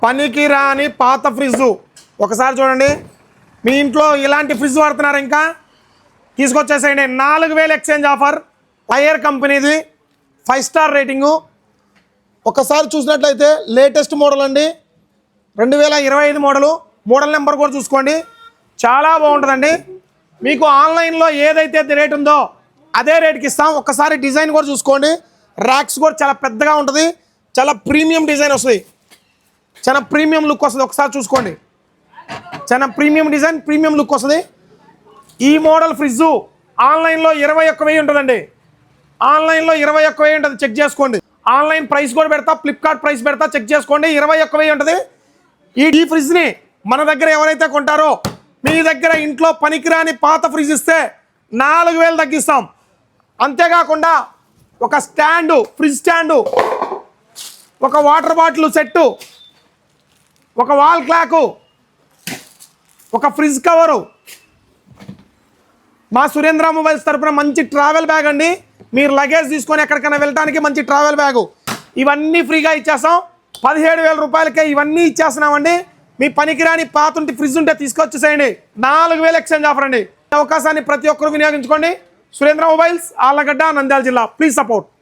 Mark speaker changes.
Speaker 1: పనికి రాని పాత ఫ్రిడ్జ్ ఒకసారి చూడండి. మీ ఇంట్లో ఇలాంటి ఫ్రిడ్జ్ వాడుతున్నారు, ఇంకా తీసుకొచ్చేసేయండి. 4000 ఎక్స్చేంజ్ ఆఫర్, లయర్ కంపెనీది, 5 స్టార్ రేటింగు. ఒకసారి చూసినట్లయితే లేటెస్ట్ మోడల్ అండి, 2025 మోడలు. మోడల్ నెంబర్ కూడా చూసుకోండి, చాలా బాగుంటుందండి. మీకు ఆన్లైన్లో ఏదైతే రేట్ ఉందో అదే రేట్కి ఇస్తాం. ఒకసారి డిజైన్ కూడా చూసుకోండి, ర్యాక్స్ కూడా చాలా పెద్దగా ఉంటుంది, చాలా ప్రీమియం డిజైన్ వస్తుంది, చాలా ప్రీమియం లుక్ వస్తుంది. ఒకసారి చూసుకోండి, చాలా ప్రీమియం డిజైన్, ప్రీమియం లుక్ వస్తుంది. ఈ మోడల్ ఫ్రిడ్జ్ ఆన్లైన్లో 21,000 ఉంటుందండి. ఆన్లైన్లో 21,000 ఉంటుంది, చెక్ చేసుకోండి. ఆన్లైన్ ప్రైస్ కూడా పెడతా, ఫ్లిప్కార్ట్ ప్రైస్ పెడతా, చెక్ చేసుకోండి. 21,000 ఉంటుంది. ఈ ఫ్రిడ్జ్ని మన దగ్గర ఎవరైతే కొంటారో, మీ దగ్గర ఇంట్లో పనికిరాని పాత ఫ్రిడ్జ్ ఇస్తే 4,000 తగ్గిస్తాం. అంతేకాకుండా ఒక స్టాండు, ఫ్రిడ్జ్ స్టాండు, ఒక వాటర్ బాటిల్ సెట్టు, ఒక వాల్ క్లాకు, ఒక ఫ్రిడ్జ్ కవరు, మా సురేంద్ర మొబైల్స్ తరపున మంచి ట్రావెల్ బ్యాగ్ అండి. మీరు లగేజ్ తీసుకొని ఎక్కడికైనా వెళ్ళడానికి మంచి ట్రావెల్ బ్యాగు, ఇవన్నీ ఫ్రీగా ఇచ్చేస్తాం. 17,000 రూపాయలకే ఇవన్నీ ఇచ్చేస్తున్నామండి. మీ పనికిరాని పాతుంటి ఫ్రిడ్జ్ ఉంటే తీసుకొచ్చేసేయండి. 4,000 ఎక్స్చేంజ్ ఆఫర్ అండి. అవకాశాన్ని ప్రతి ఒక్కరు వినియోగించుకోండి. సురేంద్ర మొబైల్స్, ఆళ్లగడ్డ, నంద్యాల జిల్లా. Please support.